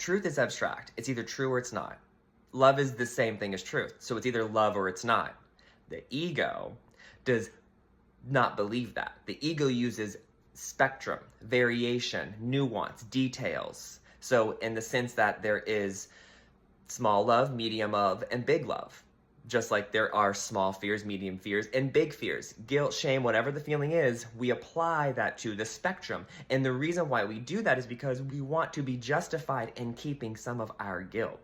Truth is abstract. It's either true or it's not. Love is the same thing as truth. So it's either love or it's not. The ego does not believe that. The ego uses spectrum, variation, nuance, details. So in the sense that there is small love, medium love, and big love. Just like there are small fears, medium fears, and big fears. Guilt, shame, whatever the feeling is, we apply that to the spectrum. And the reason why we do that is because we want to be justified in keeping some of our guilt.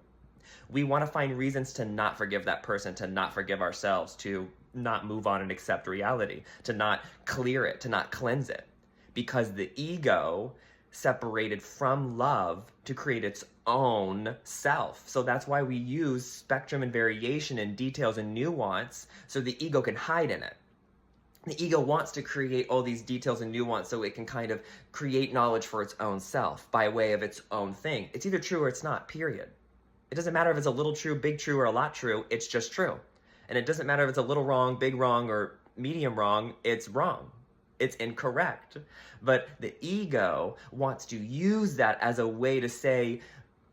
We want to find reasons to not forgive that person, to not forgive ourselves, to not move on and accept reality, to not clear it, to not cleanse it. Because the ego separated from love to create its own self. So that's why we use spectrum and variation and details and nuance so the ego can hide in it. The ego wants to create all these details and nuance so it can kind of create knowledge for its own self by way of its own thing. It's either true or it's not, period. It doesn't matter if it's a little true, big true, or a lot true. It's just true. And it doesn't matter if it's a little wrong, big wrong, or medium wrong. It's wrong. It's incorrect. But the ego wants to use that as a way to say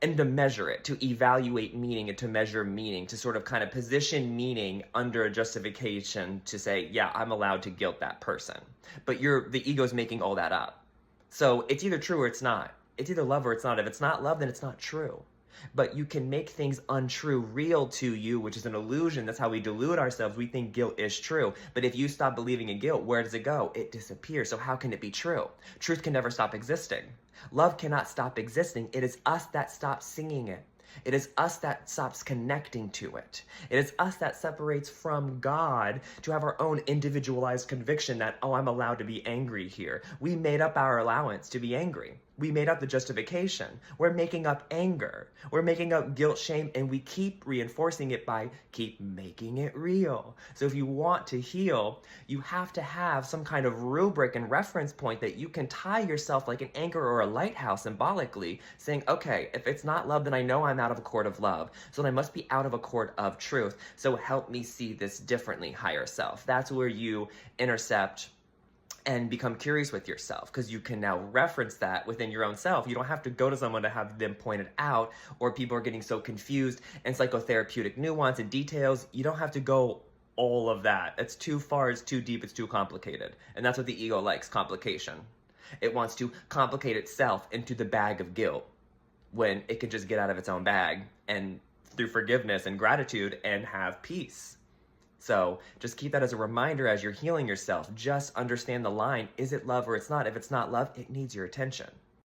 and to measure it, to evaluate meaning and to measure meaning, to sort of kind of position meaning under a justification to say, yeah, I'm allowed to guilt that person. But the ego's making all that up. So it's either true or it's not. It's either love or it's not. If it's not love, then it's not true. But you can make things untrue real to you, which is an illusion. That's how we delude ourselves. We think guilt is true. But if you stop believing in guilt, where does it go? It disappears. So how can it be true? Truth can never stop existing. Love cannot stop existing. It is us that stops singing it. It is us that stops connecting to it. It is us that separates from God to have our own individualized conviction that, oh, I'm allowed to be angry here. We made up our allowance to be angry. We made up the justification. We're making up anger. We're making up guilt, shame, and we keep reinforcing it by keep making it real. So if you want to heal, you have to have some kind of rubric and reference point that you can tie yourself like an anchor or a lighthouse symbolically, saying, okay, if it's not love, then I know I'm out of a court of love. So then I must be out of a court of truth. So help me see this differently, higher self. That's where you intercept and become curious with yourself, because you can now reference that within your own self. You don't have to go to someone to have them pointed out, or people are getting so confused and psychotherapeutic nuance and details. You don't have to go all of that. It's too far, it's too deep, it's too complicated. And that's what the ego likes, complication. It wants to complicate itself into the bag of guilt when it can just get out of its own bag and through forgiveness and gratitude and have peace. So just keep that as a reminder as you're healing yourself. Just understand the line. Is it love or it's not? If it's not love, it needs your attention.